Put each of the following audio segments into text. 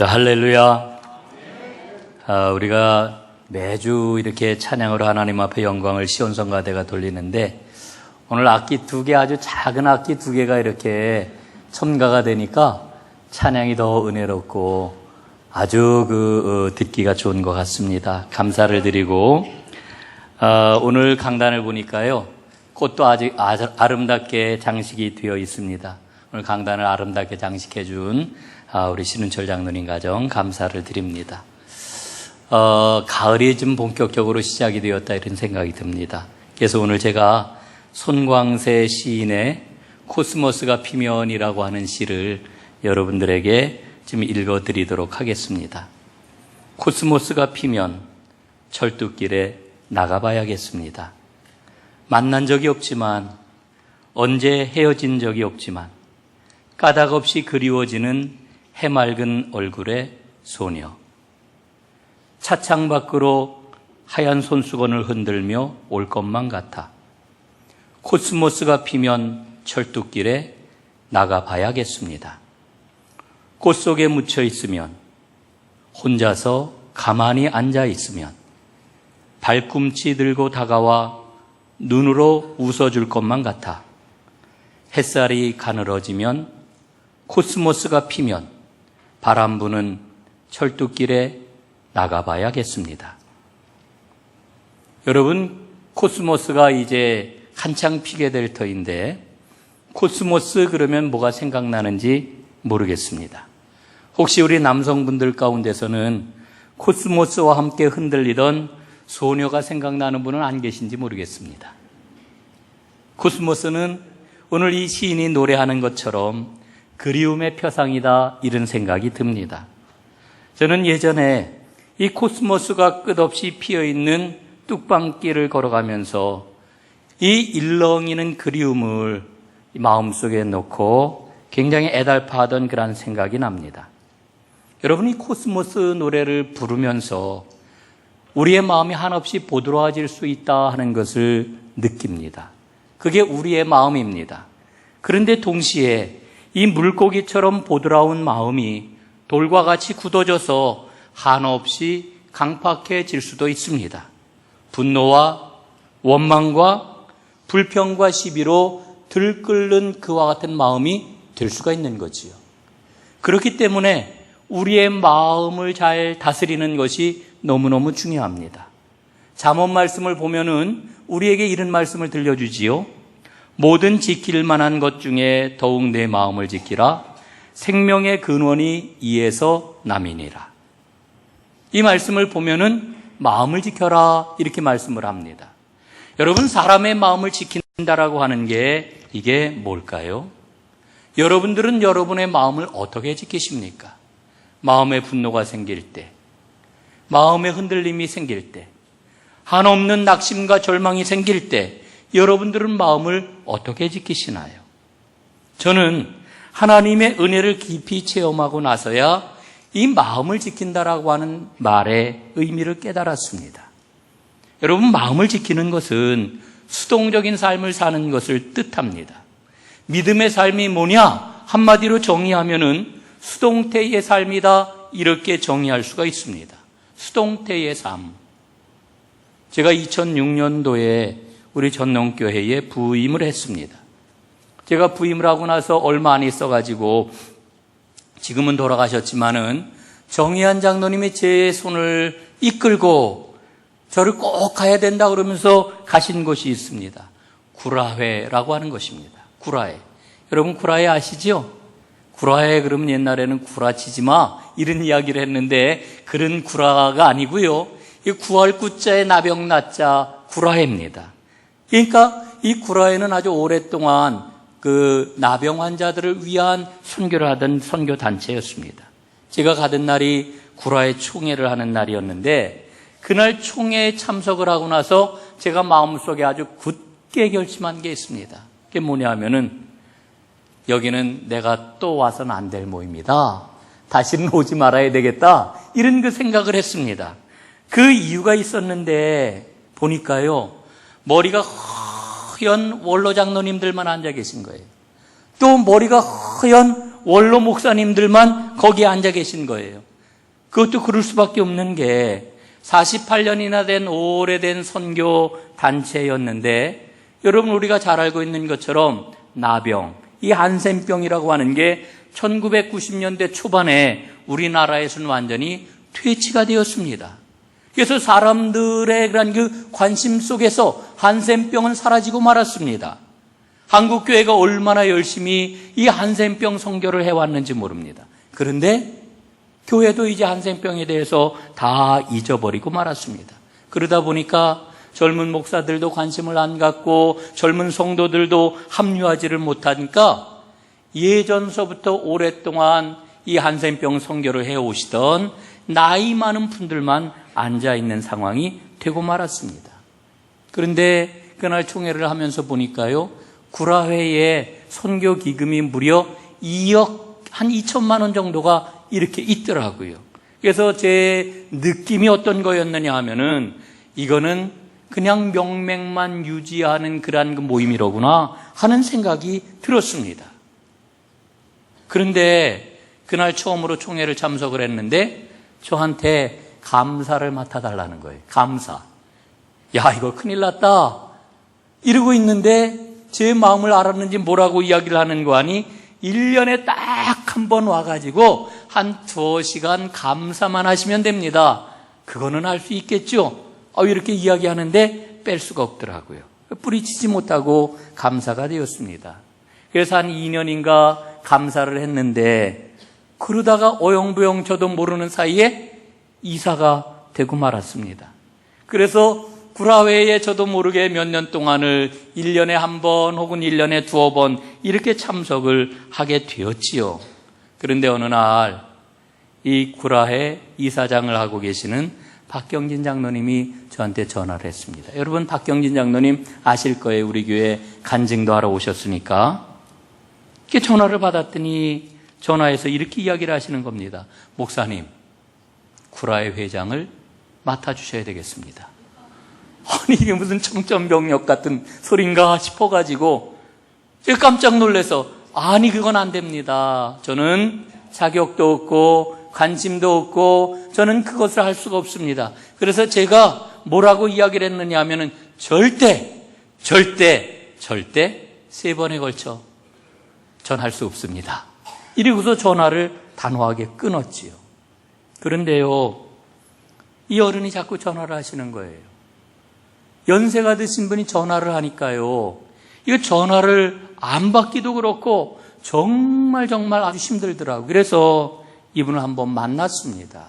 자, 할렐루야. 우리가 매주 이렇게 찬양으로 하나님 앞에 영광을 시온성가대가 돌리는데, 오늘 악기 두 개, 아주 작은 악기 두 개가 이렇게 첨가가 되니까 찬양이 더 은혜롭고 아주 듣기가 좋은 것 같습니다. 감사를 드리고, 오늘 강단을 보니까요, 꽃도 아주 아름답게 장식이 되어 있습니다. 오늘 강단을 아름답게 장식해 준 우리 신은철 장로님 가정 감사를 드립니다. 가을이 좀 본격적으로 시작이 되었다 이런 생각이 듭니다. 그래서 오늘 제가 손광세 시인의 코스모스가 피면이라고 하는 시를 여러분들에게 좀 읽어드리도록 하겠습니다. 코스모스가 피면 철뚝길에 나가봐야겠습니다. 만난 적이 없지만, 언제 헤어진 적이 없지만, 까닭 없이 그리워지는 해맑은 얼굴의 소녀. 차창 밖으로 하얀 손수건을 흔들며 올 것만 같아. 코스모스가 피면 철뚝길에 나가봐야겠습니다. 꽃 속에 묻혀 있으면, 혼자서 가만히 앉아 있으면, 발꿈치 들고 다가와 눈으로 웃어줄 것만 같아. 햇살이 가늘어지면, 코스모스가 피면 바람 부는 철뚝길에 나가봐야겠습니다. 여러분, 코스모스가 이제 한창 피게 될 터인데, 코스모스 그러면 뭐가 생각나는지 모르겠습니다. 혹시 우리 남성분들 가운데서는 코스모스와 함께 흔들리던 소녀가 생각나는 분은 안 계신지 모르겠습니다. 코스모스는 오늘 이 시인이 노래하는 것처럼 그리움의 표상이다, 이런 생각이 듭니다. 저는 예전에 이 코스모스가 끝없이 피어있는 뚝방길을 걸어가면서 이 일렁이는 그리움을 마음속에 놓고 굉장히 애달파하던 그런 생각이 납니다. 여러분, 이 코스모스 노래를 부르면서 우리의 마음이 한없이 보드라워질 수 있다 하는 것을 느낍니다. 그게 우리의 마음입니다. 그런데 동시에 이 물고기처럼 보드라운 마음이 돌과 같이 굳어져서 한없이 강팍해질 수도 있습니다. 분노와 원망과 불평과 시비로 들끓는 그와 같은 마음이 될 수가 있는 거지요. 그렇기 때문에 우리의 마음을 잘 다스리는 것이 너무너무 중요합니다. 잠언 말씀을 보면은 우리에게 이런 말씀을 들려주지요. 모든 지킬 만한 것 중에 더욱 내 마음을 지키라. 생명의 근원이 이에서 남이니라. 이 말씀을 보면은 마음을 지켜라, 이렇게 말씀을 합니다. 여러분, 사람의 마음을 지킨다라고 하는 게 이게 뭘까요? 여러분들은 여러분의 마음을 어떻게 지키십니까? 마음의 분노가 생길 때, 마음의 흔들림이 생길 때, 한없는 낙심과 절망이 생길 때 여러분들은 마음을 어떻게 지키시나요? 저는 하나님의 은혜를 깊이 체험하고 나서야 이 마음을 지킨다라고 하는 말의 의미를 깨달았습니다. 여러분, 마음을 지키는 것은 수동적인 삶을 사는 것을 뜻합니다. 믿음의 삶이 뭐냐? 한마디로 정의하면은 수동태의 삶이다, 이렇게 정의할 수가 있습니다. 수동태의 삶. 제가 2006년도에 우리 전농교회에 부임을 했습니다. 제가 부임을 하고 나서 얼마 안 있어가지고, 지금은 돌아가셨지만은 정의한 장로님이 제 손을 이끌고 저를 꼭 가야 된다 그러면서 가신 곳이 있습니다. 구라회라고 하는 것입니다. 구라회. 여러분, 구라회 아시죠? 구라회 그러면 옛날에는 구라치지 마, 이런 이야기를 했는데 그런 구라가 아니고요. 이 구할 구자에 나병 나자 구라회입니다. 그러니까 이 구라회는 아주 오랫동안 그 나병 환자들을 위한 선교를 하던 선교 단체였습니다. 제가 가던 날이 구라회 총회를 하는 날이었는데, 그날 총회에 참석을 하고 나서 제가 마음속에 아주 굳게 결심한 게 있습니다. 그게 뭐냐 하면은, 여기는 내가 또 와서는 안 될 모임이다. 다시는 오지 말아야 되겠다. 이런 그 생각을 했습니다. 그 이유가 있었는데, 보니까요, 머리가 허연 원로 장로님들만 앉아 계신 거예요. 또 머리가 허연 원로 목사님들만 거기에 앉아 계신 거예요. 그것도 그럴 수밖에 없는 게 48년이나 된 오래된 선교 단체였는데, 여러분 우리가 잘 알고 있는 것처럼 나병, 이 한센병이라고 하는 게 1990년대 초반에 우리나라에서는 완전히 퇴치가 되었습니다. 그래서 사람들의 그런 그 관심 속에서 한센병은 사라지고 말았습니다. 한국교회가 얼마나 열심히 이 한센병 선교를 해왔는지 모릅니다. 그런데 교회도 이제 한센병에 대해서 다 잊어버리고 말았습니다. 그러다 보니까 젊은 목사들도 관심을 안 갖고 젊은 성도들도 합류하지를 못하니까 예전서부터 오랫동안 이 한센병 선교를 해오시던 나이 많은 분들만 앉아있는 상황이 되고 말았습니다. 그런데 그날 총회를 하면서 보니까요, 구라회에 선교 기금이 무려 2억 한 2천만 원 정도가 이렇게 있더라고요. 그래서 제 느낌이 어떤 거였느냐 하면은 이거는 그냥 명맥만 유지하는 그러한 그 모임이로구나 하는 생각이 들었습니다. 그런데 그날 처음으로 총회를 참석을 했는데 저한테 감사를 맡아달라는 거예요. 감사. 야, 이거 큰일 났다 이러고 있는데 제 마음을 알았는지 뭐라고 이야기를 하는 거 아니 1년에 딱 한 번 와가지고 한 2시간 감사만 하시면 됩니다. 그거는 할 수 있겠죠? 이렇게 이야기하는데 뺄 수가 없더라고요. 뿌리치지 못하고 감사가 되었습니다. 그래서 한 2년인가 감사를 했는데 그러다가 어영부영 저도 모르는 사이에 이사가 되고 말았습니다. 그래서 구라회에 저도 모르게 몇 년 동안을 1년에 한 번 혹은 1년에 2번 이렇게 참석을 하게 되었지요. 그런데 어느 날 이 구라회 이사장을 하고 계시는 박경진 장로님이 저한테 전화를 했습니다. 여러분 박경진 장로님 아실 거예요. 우리 교회 간증도 하러 오셨으니까. 이렇게 전화를 받았더니 전화해서 이렇게 이야기를 하시는 겁니다. 목사님, 구라회 회장을 맡아주셔야 되겠습니다. 아니 이게 무슨 청천벽력 같은 소린가 싶어가지고 제가 깜짝 놀라서 아니 그건 안 됩니다. 저는 자격도 없고 관심도 없고 저는 그것을 할 수가 없습니다. 그래서 제가 뭐라고 이야기를 했느냐 하면은 절대 3번에 걸쳐 전할 수 없습니다. 이러고서 전화를 단호하게 끊었지요. 그런데요, 이 어른이 자꾸 전화를 하시는 거예요. 연세가 드신 분이 전화를 하니까요, 이거 전화를 안 받기도 그렇고 정말 아주 힘들더라고요. 그래서 이분을 한번 만났습니다.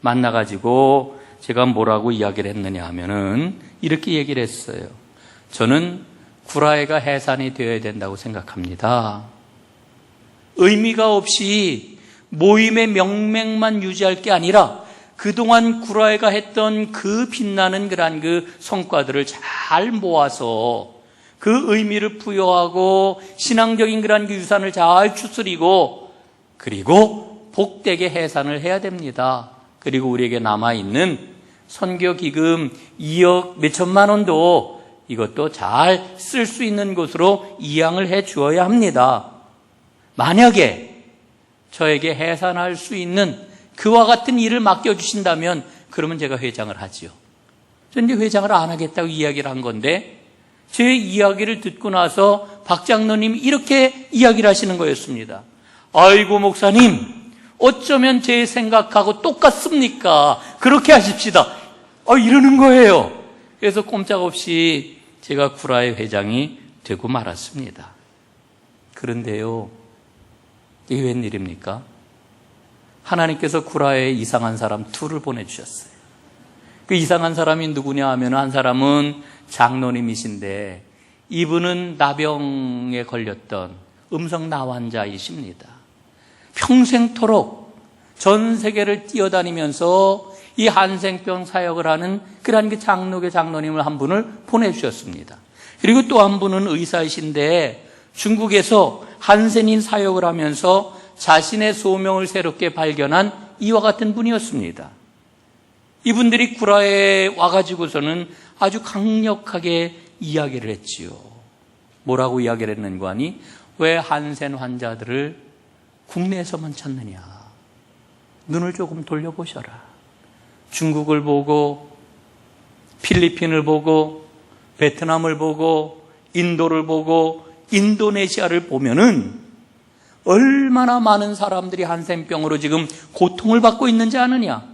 만나가지고 제가 뭐라고 이야기를 했느냐 하면은 이렇게 얘기를 했어요. 저는 구라회가 해산이 되어야 된다고 생각합니다. 의미가 없이 모임의 명맥만 유지할 게 아니라 그동안 구라회가 했던 그 빛나는 그런 그 성과들을 잘 모아서 그 의미를 부여하고 신앙적인 그런 그 유산을 잘 추스리고 그리고 복되게 해산을 해야 됩니다. 그리고 우리에게 남아있는 선교기금 2억 몇천만 원도 이것도 잘 쓸 수 있는 곳으로 이양을 해 주어야 합니다. 만약에 저에게 해산할 수 있는 그와 같은 일을 맡겨주신다면 그러면 제가 회장을 하지요. 그런데 회장을 안 하겠다고 이야기를 한 건데 제 이야기를 듣고 나서 박 장로님이 이렇게 이야기를 하시는 거였습니다. 아이고 목사님, 어쩌면 제 생각하고 똑같습니까? 그렇게 하십시다. 이러는 거예요. 그래서 꼼짝없이 제가 구라회 회장이 되고 말았습니다. 그런데요, 이게 웬일입니까? 하나님께서 구라회에 이상한 사람 둘을 보내주셨어요. 그 이상한 사람이 누구냐 하면 한 사람은 장로님이신데 이분은 나병에 걸렸던 음성 나환자이십니다. 평생토록 전 세계를 뛰어다니면서 이 한센병 사역을 하는 그러한 그 장로교 장로님을 한 분을 보내주셨습니다. 그리고 또 한 분은 의사이신데 중국에서 한센인 사역을 하면서 자신의 소명을 새롭게 발견한 이와 같은 분이었습니다. 이분들이 구라에 와가지고서는 아주 강력하게 이야기를 했지요. 뭐라고 이야기를 했는가 하니 왜 한센 환자들을 국내에서만 찾느냐. 눈을 조금 돌려보셔라. 중국을 보고, 필리핀을 보고, 베트남을 보고, 인도를 보고, 인도네시아를 보면은 얼마나 많은 사람들이 한센병으로 지금 고통을 받고 있는지 아느냐?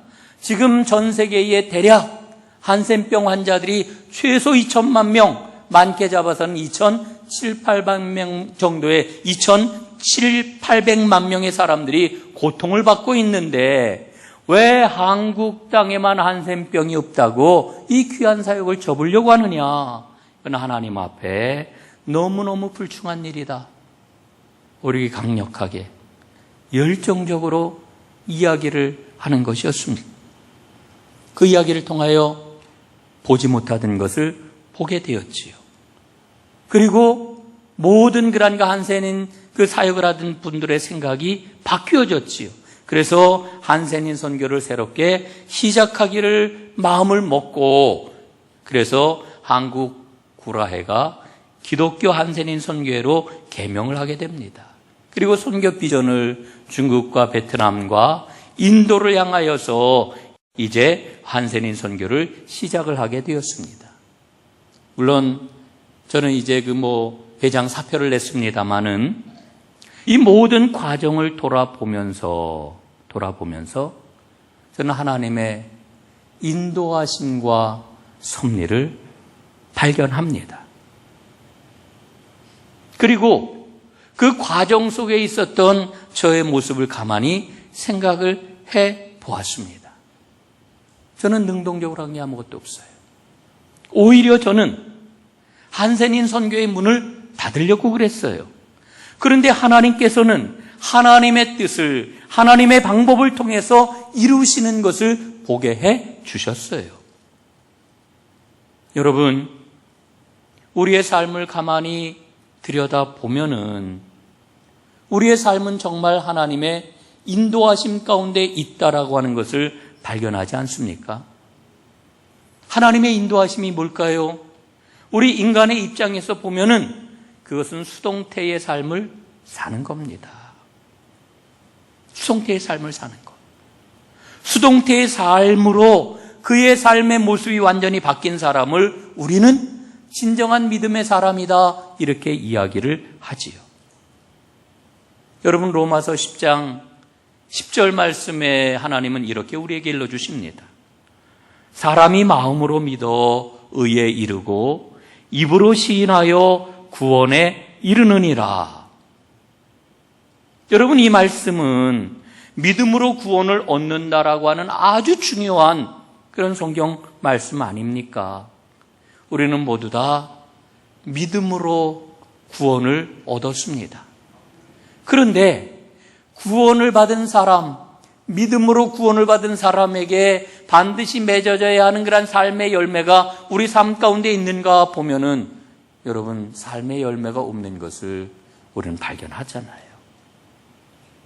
지금 전 세계에 대략 한센병 환자들이 최소 2천만 명, 많게 잡아서는 2,700명 정도의 2,700만 명의 사람들이 고통을 받고 있는데 왜 한국 땅에만 한센병이 없다고 이 귀한 사역을 접으려고 하느냐? 그건 하나님 앞에 너무너무 불충한 일이다. 우리 강력하게 열정적으로 이야기를 하는 것이었습니다. 그 이야기를 통하여 보지 못하던 것을 보게 되었지요. 그리고 모든 그란과 한센인 그 사역을 하던 분들의 생각이 바뀌어졌지요. 그래서 한센인 선교를 새롭게 시작하기를 마음을 먹고 그래서 한국 구라회가 기독교 한센인 선교회로 개명을 하게 됩니다. 그리고 선교 비전을 중국과 베트남과 인도를 향하여서 이제 한센인 선교를 시작을 하게 되었습니다. 물론 저는 이제 회장 사표를 냈습니다마는 이 모든 과정을 돌아보면서 저는 하나님의 인도하심과 섭리를 발견합니다. 그리고 그 과정 속에 있었던 저의 모습을 가만히 생각을 해 보았습니다. 저는 능동적으로 한 게 아무것도 없어요. 오히려 저는 한센인 선교의 문을 닫으려고 그랬어요. 그런데 하나님께서는 하나님의 뜻을, 하나님의 방법을 통해서 이루시는 것을 보게 해 주셨어요. 여러분, 우리의 삶을 가만히 들여다보면은 우리의 삶은 정말 하나님의 인도하심 가운데 있다라고 하는 것을 발견하지 않습니까? 하나님의 인도하심이 뭘까요? 우리 인간의 입장에서 보면은 그것은 수동태의 삶을 사는 겁니다. 수동태의 삶을 사는 것. 수동태의 삶으로 그의 삶의 모습이 완전히 바뀐 사람을 우리는 진정한 믿음의 사람이다 이렇게 이야기를 하지요. 여러분 로마서 10장 10절 말씀에 하나님은 이렇게 우리에게 일러주십니다. 사람이 마음으로 믿어 의에 이르고 입으로 시인하여 구원에 이르느니라. 여러분 이 말씀은 믿음으로 구원을 얻는다라고 하는 아주 중요한 그런 성경 말씀 아닙니까? 우리는 모두 다 믿음으로 구원을 얻었습니다. 그런데 구원을 받은 사람, 믿음으로 구원을 받은 사람에게 반드시 맺어져야 하는 그런 삶의 열매가 우리 삶 가운데 있는가 보면은 여러분 삶의 열매가 없는 것을 우리는 발견하잖아요.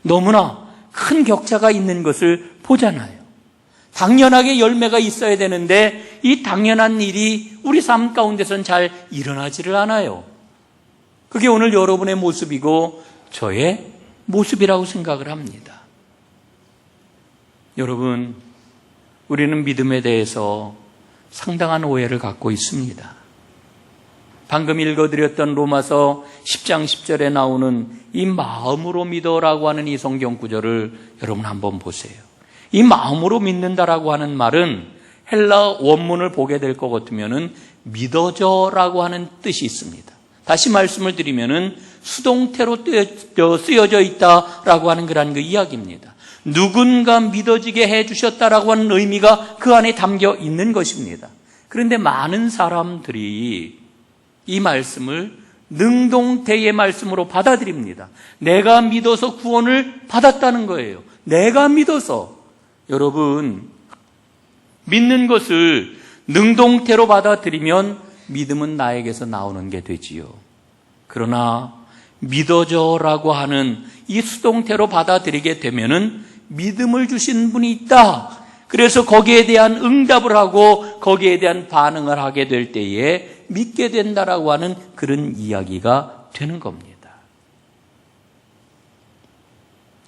너무나 큰 격차가 있는 것을 보잖아요. 당연하게 열매가 있어야 되는데 이 당연한 일이 우리 삶 가운데선 잘 일어나지를 않아요. 그게 오늘 여러분의 모습이고 저의 모습이라고 생각을 합니다. 여러분, 우리는 믿음에 대해서 상당한 오해를 갖고 있습니다. 방금 읽어드렸던 로마서 10장 10절에 나오는 이 마음으로 믿어라고 하는 이 성경 구절을 여러분 한번 보세요. 이 마음으로 믿는다라고 하는 말은 헬라 원문을 보게 될 것 같으면은 믿어져라고 하는 뜻이 있습니다. 다시 말씀을 드리면은 수동태로 쓰여져 있다라고 하는 그런 그 이야기입니다. 누군가 믿어지게 해주셨다라고 하는 의미가 그 안에 담겨 있는 것입니다. 그런데 많은 사람들이 이 말씀을 능동태의 말씀으로 받아들입니다. 내가 믿어서 구원을 받았다는 거예요. 내가 믿어서. 여러분, 믿는 것을 능동태로 받아들이면 믿음은 나에게서 나오는 게 되지요. 그러나 믿어져라고 하는 이 수동태로 받아들이게 되면은 믿음을 주신 분이 있다. 그래서 거기에 대한 응답을 하고 거기에 대한 반응을 하게 될 때에 믿게 된다라고 하는 그런 이야기가 되는 겁니다.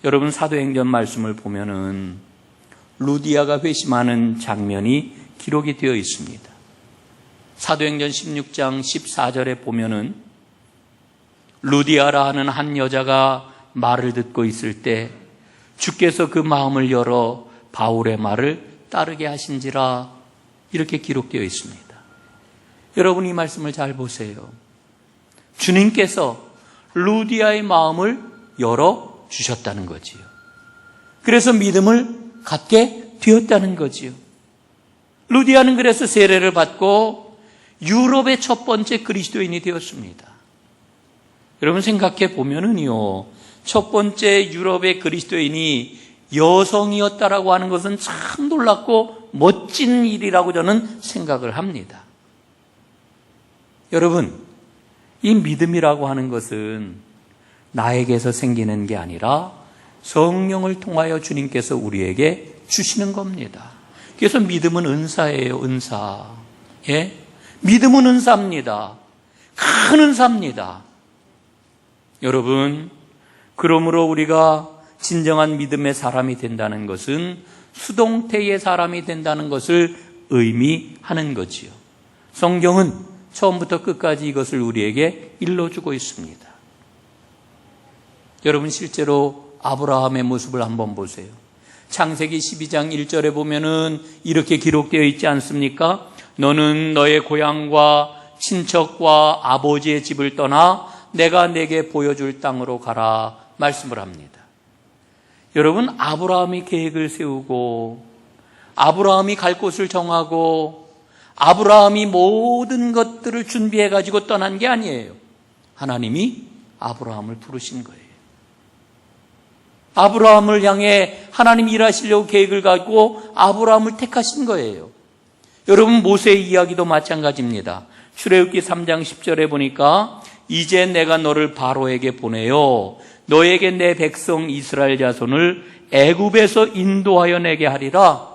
여러분 사도행전 말씀을 보면은 루디아가 회심하는 장면이 기록이 되어 있습니다. 사도행전 16장 14절에 보면은 루디아라 하는 한 여자가 말을 듣고 있을 때 주께서 그 마음을 열어 바울의 말을 따르게 하신지라, 이렇게 기록되어 있습니다. 여러분, 이 말씀을 잘 보세요. 주님께서 루디아의 마음을 열어 주셨다는 거지요. 그래서 믿음을 갖게 되었다는 거지요. 루디아는 그래서 세례를 받고 유럽의 첫 번째 그리스도인이 되었습니다. 여러분, 생각해 보면은요, 첫 번째 유럽의 그리스도인이 여성이었다라고 하는 것은 참 놀랍고 멋진 일이라고 저는 생각을 합니다. 여러분, 이 믿음이라고 하는 것은 나에게서 생기는 게 아니라 성령을 통하여 주님께서 우리에게 주시는 겁니다. 그래서 믿음은 은사예요, 은사. 예? 믿음은 은사입니다. 큰 은사입니다. 여러분, 그러므로 우리가 진정한 믿음의 사람이 된다는 것은 수동태의 사람이 된다는 것을 의미하는 거지요. 성경은 처음부터 끝까지 이것을 우리에게 일러주고 있습니다. 여러분, 실제로 아브라함의 모습을 한번 보세요. 창세기 12장 1절에 보면은 이렇게 기록되어 있지 않습니까? 너는 너의 고향과 친척과 아버지의 집을 떠나 내가 내게 보여줄 땅으로 가라, 말씀을 합니다. 여러분, 아브라함이 계획을 세우고 아브라함이 갈 곳을 정하고 아브라함이 모든 것들을 준비해 가지고 떠난 게 아니에요. 하나님이 아브라함을 부르신 거예요. 아브라함을 향해 하나님이 일하시려고 계획을 가지고 아브라함을 택하신 거예요. 여러분, 모세의 이야기도 마찬가지입니다. 출애굽기 3장 10절에 보니까 이제 내가 너를 바로에게 보내요. 너에게 내 백성 이스라엘 자손을 애굽에서 인도하여 내게 하리라.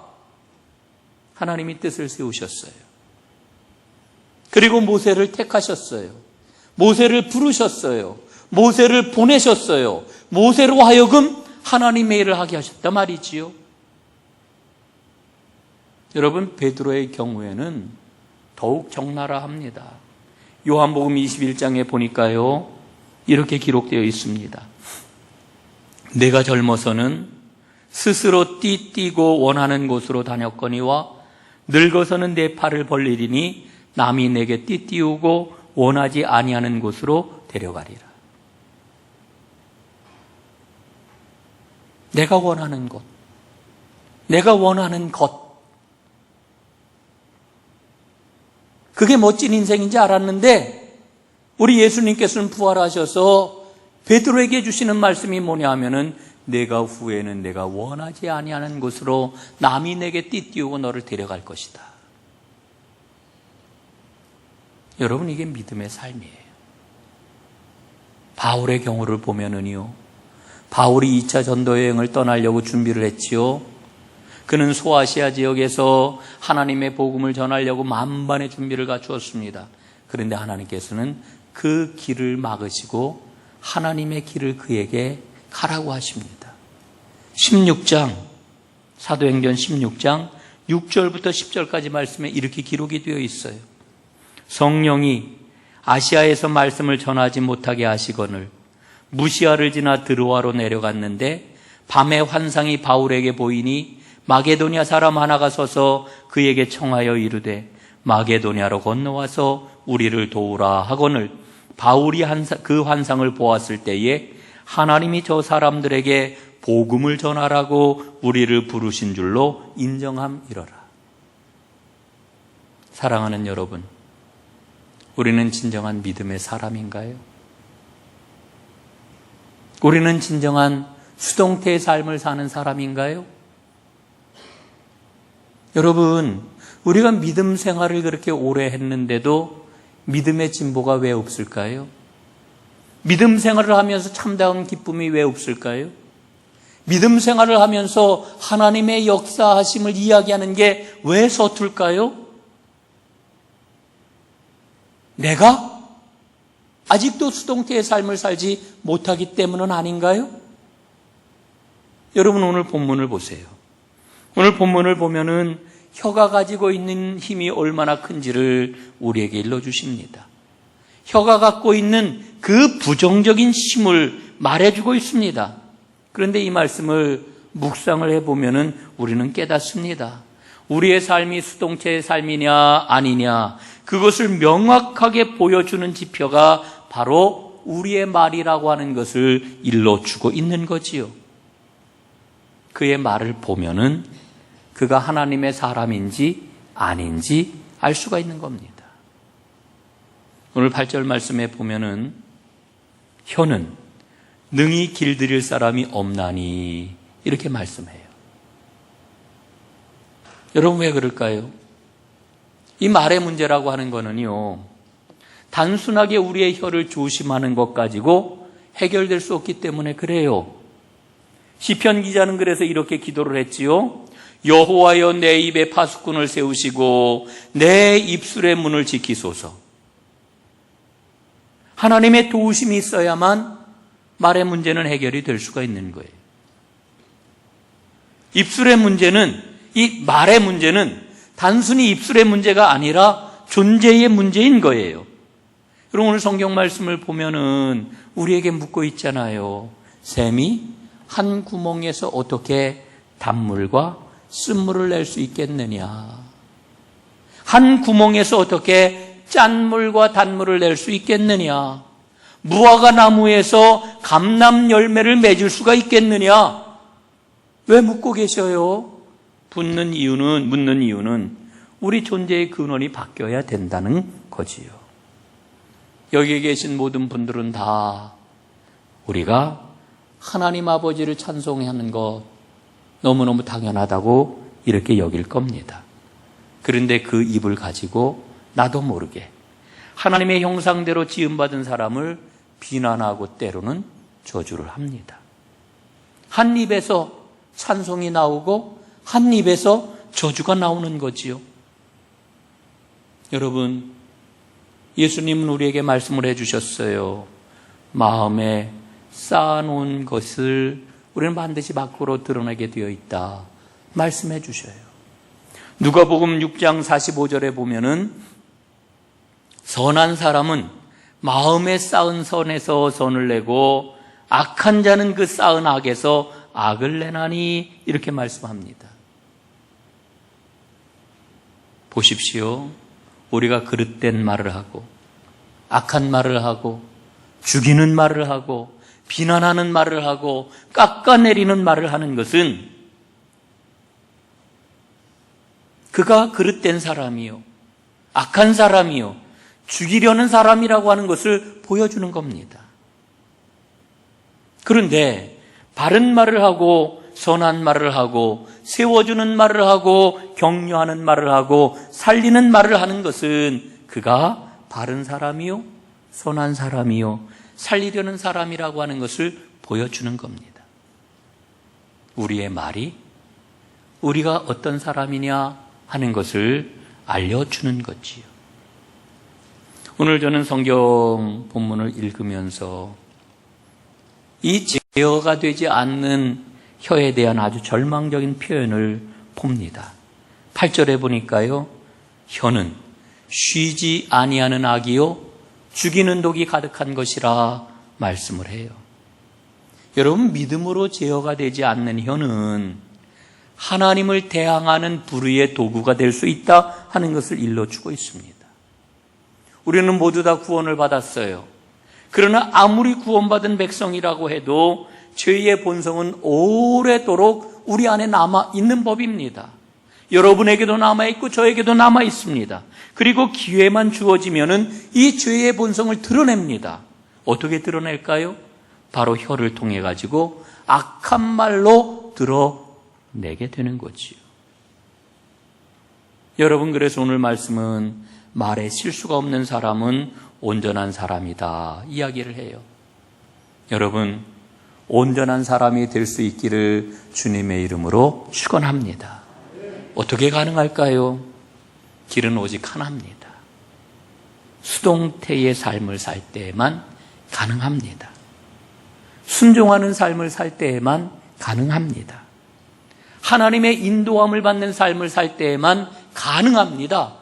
하나님이 뜻을 세우셨어요. 그리고 모세를 택하셨어요. 모세를 부르셨어요. 모세를 보내셨어요. 모세로 하여금 하나님의 일을 하게 하셨단 말이지요. 여러분, 베드로의 경우에는 더욱 적나라합니다. 요한복음 21장에 보니까요, 이렇게 기록되어 있습니다. 내가 젊어서는 스스로 띠띠고 원하는 곳으로 다녔거니와 늙어서는 내 팔을 벌리리니 남이 내게 띠띠우고 원하지 아니하는 곳으로 데려가리라. 내가 원하는 곳, 내가 원하는 것, 그게 멋진 인생인지 알았는데 우리 예수님께서는 부활하셔서 베드로에게 주시는 말씀이 뭐냐 하면은 내가 후에는 내가 원하지 아니하는 곳으로 남이 내게 띠띠우고 너를 데려갈 것이다. 여러분, 이게 믿음의 삶이에요. 바울의 경우를 보면은요, 바울이 2차 전도 여행을 떠나려고 준비를 했지요. 그는 소아시아 지역에서 하나님의 복음을 전하려고 만반의 준비를 갖추었습니다. 그런데 하나님께서는 그 길을 막으시고 하나님의 길을 그에게 가라고 하십니다. 16장, 사도행전 16장 6절부터 10절까지 말씀에 이렇게 기록이 되어 있어요. 성령이 아시아에서 말씀을 전하지 못하게 하시거늘 무시아를 지나 드로아로 내려갔는데 밤에 환상이 바울에게 보이니 마게도냐 사람 하나가 서서 그에게 청하여 이르되 마게도냐로 건너와서 우리를 도우라 하거늘 바울이 그 환상을 보았을 때에 하나님이 저 사람들에게 복음을 전하라고 우리를 부르신 줄로 인정함이러라. 사랑하는 여러분, 우리는 진정한 믿음의 사람인가요? 우리는 진정한 수동태의 삶을 사는 사람인가요? 여러분, 우리가 믿음 생활을 그렇게 오래 했는데도 믿음의 진보가 왜 없을까요? 믿음 생활을 하면서 참다운 기쁨이 왜 없을까요? 믿음 생활을 하면서 하나님의 역사하심을 이야기하는 게 왜 서툴까요? 내가 아직도 수동태의 삶을 살지 못하기 때문은 아닌가요? 여러분, 오늘 본문을 보세요. 오늘 본문을 보면은 혀가 가지고 있는 힘이 얼마나 큰지를 우리에게 일러주십니다. 혀가 갖고 있는 그 부정적인 힘을 말해주고 있습니다. 그런데 이 말씀을 묵상을 해보면은 우리는 깨닫습니다. 우리의 삶이 수동체의 삶이냐 아니냐, 그것을 명확하게 보여주는 지표가 바로 우리의 말이라고 하는 것을 일러주고 있는 거지요. 그의 말을 보면은 그가 하나님의 사람인지 아닌지 알 수가 있는 겁니다. 오늘 8절 말씀에 보면은 혀는 능히 길들일 사람이 없나니 이렇게 말씀해요. 여러분 왜 그럴까요? 이 말의 문제라고 하는 거는요, 단순하게 우리의 혀를 조심하는 것 가지고 해결될 수 없기 때문에 그래요. 시편 기자는 그래서 이렇게 기도를 했지요. 여호와여, 내 입에 파수꾼을 세우시고 내 입술의 문을 지키소서. 하나님의 도우심이 있어야만 말의 문제는 해결이 될 수가 있는 거예요. 입술의 문제는, 이 말의 문제는 단순히 입술의 문제가 아니라 존재의 문제인 거예요. 그럼 오늘 성경 말씀을 보면은 우리에게 묻고 있잖아요. 샘이 한 구멍에서 어떻게 단물과 쓴물을 낼 수 있겠느냐? 한 구멍에서 어떻게 짠물과 단물을 낼 수 있겠느냐? 무화과 나무에서 감람 열매를 맺을 수가 있겠느냐? 왜 묻고 계셔요? 묻는 이유는 우리 존재의 근원이 바뀌어야 된다는 거지요. 여기에 계신 모든 분들은 다 우리가 하나님 아버지를 찬송하는 것 너무너무 당연하다고 이렇게 여길 겁니다. 그런데 그 입을 가지고 나도 모르게 하나님의 형상대로 지음받은 사람을 비난하고 때로는 저주를 합니다. 한 입에서 찬송이 나오고 한 입에서 저주가 나오는 거지요. 여러분, 예수님은 우리에게 말씀을 해주셨어요. 마음에 쌓아놓은 것을 우리는 반드시 밖으로 드러내게 되어 있다 말씀해 주셔요. 누가복음 6장 45절에 보면은 선한 사람은 마음에 쌓은 선에서 선을 내고 악한 자는 그 쌓은 악에서 악을 내나니 이렇게 말씀합니다. 보십시오. 우리가 그릇된 말을 하고 악한 말을 하고 죽이는 말을 하고 비난하는 말을 하고 깎아내리는 말을 하는 것은 그가 그릇된 사람이요, 악한 사람이요, 죽이려는 사람이라고 하는 것을 보여주는 겁니다. 그런데 바른 말을 하고 선한 말을 하고 세워주는 말을 하고 격려하는 말을 하고 살리는 말을 하는 것은 그가 바른 사람이요, 선한 사람이요, 살리려는 사람이라고 하는 것을 보여주는 겁니다. 우리의 말이 우리가 어떤 사람이냐 하는 것을 알려주는 거지요. 오늘 저는 성경 본문을 읽으면서 이 제어가 되지 않는 혀에 대한 아주 절망적인 표현을 봅니다. 8절에 보니까요, 혀는 쉬지 아니하는 악이요 죽이는 독이 가득한 것이라 말씀을 해요. 여러분, 믿음으로 제어가 되지 않는 혀는 하나님을 대항하는 불의의 도구가 될 수 있다 하는 것을 일러주고 있습니다. 우리는 모두 다 구원을 받았어요. 그러나 아무리 구원받은 백성이라고 해도 죄의 본성은 오래도록 우리 안에 남아있는 법입니다. 여러분에게도 남아있고 저에게도 남아있습니다. 그리고 기회만 주어지면은 이 죄의 본성을 드러냅니다. 어떻게 드러낼까요? 바로 혀를 통해 가지고 악한 말로 드러내게 되는 거지요. 여러분, 그래서 오늘 말씀은 말에 실수가 없는 사람은 온전한 사람이다 이야기를 해요. 여러분, 온전한 사람이 될 수 있기를 주님의 이름으로 축원합니다. 어떻게 가능할까요? 길은 오직 하나입니다. 수동태의 삶을 살 때에만 가능합니다. 순종하는 삶을 살 때에만 가능합니다. 하나님의 인도함을 받는 삶을 살 때에만 가능합니다.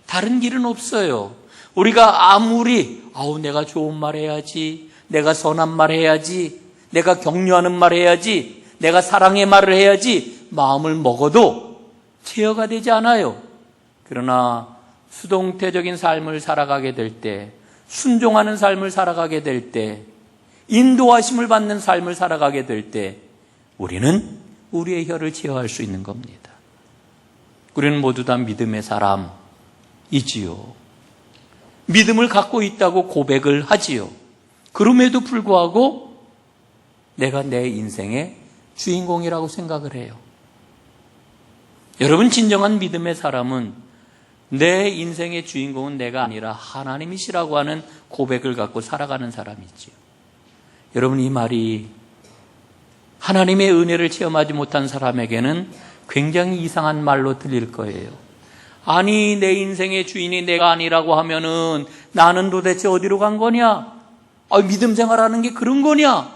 다른 길은 없어요. 우리가 아무리 내가 좋은 말 해야지, 내가 선한 말 해야지, 내가 격려하는 말 해야지, 내가 사랑의 말을 해야지 마음을 먹어도 제어가 되지 않아요. 그러나 수동태적인 삶을 살아가게 될 때, 순종하는 삶을 살아가게 될 때, 인도하심을 받는 삶을 살아가게 될 때 우리는 우리의 혀를 제어할 수 있는 겁니다. 우리는 모두 다 믿음의 사람이지요. 믿음을 갖고 있다고 고백을 하지요. 그럼에도 불구하고 내가 내 인생의 주인공이라고 생각을 해요. 여러분, 진정한 믿음의 사람은 내 인생의 주인공은 내가 아니라 하나님이시라고 하는 고백을 갖고 살아가는 사람이지요. 여러분, 이 말이 하나님의 은혜를 체험하지 못한 사람에게는 굉장히 이상한 말로 들릴 거예요. 아니, 내 인생의 주인이 내가 아니라고 하면은 나는 도대체 어디로 간 거냐? 믿음 생활하는 게 그런 거냐?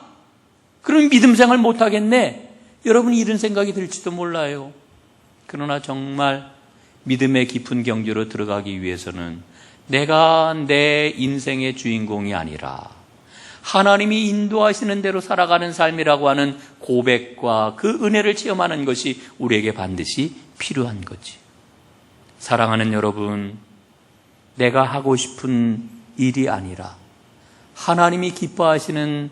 그럼 믿음 생활 못하겠네? 여러분이 이런 생각이 들지도 몰라요. 그러나 정말 믿음의 깊은 경지로 들어가기 위해서는 내가 내 인생의 주인공이 아니라 하나님이 인도하시는 대로 살아가는 삶이라고 하는 고백과 그 은혜를 체험하는 것이 우리에게 반드시 필요한 거지. 사랑하는 여러분, 내가 하고 싶은 일이 아니라 하나님이 기뻐하시는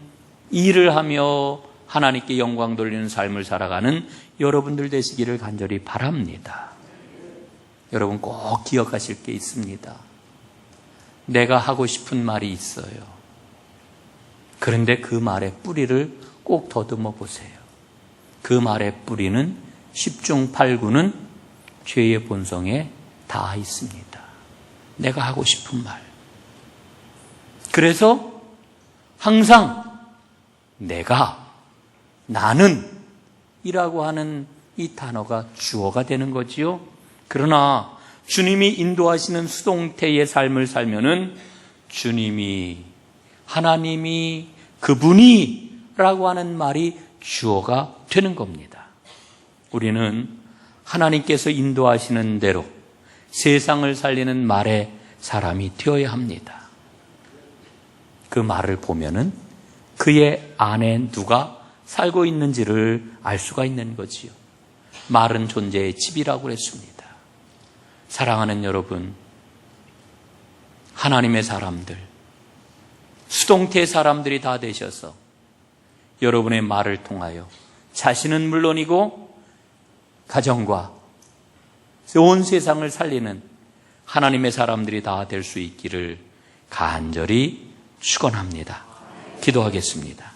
일을 하며 하나님께 영광 돌리는 삶을 살아가는 여러분들 되시기를 간절히 바랍니다. 여러분, 꼭 기억하실 게 있습니다. 내가 하고 싶은 말이 있어요. 그런데 그 말의 뿌리를 꼭 더듬어 보세요. 그 말의 뿌리는 10중 8구는 죄의 본성에 다 있습니다. 내가 하고 싶은 말. 그래서 항상 내가, 나는 이라고 하는 이 단어가 주어가 되는 거지요. 그러나 주님이 인도하시는 수동태의 삶을 살면은 주님이, 하나님이, 그분이 라고 하는 말이 주어가 되는 겁니다. 우리는 하나님께서 인도하시는 대로 세상을 살리는 말의 사람이 되어야 합니다. 그 말을 보면은 그의 안에 누가 살고 있는지를 알 수가 있는 거지요. 말은 존재의 집이라고 그랬습니다. 사랑하는 여러분, 하나님의 사람들, 수동태 사람들이 다 되셔서 여러분의 말을 통하여 자신은 물론이고 가정과 온 세상을 살리는 하나님의 사람들이 다 될 수 있기를 간절히 축원합니다. 기도하겠습니다.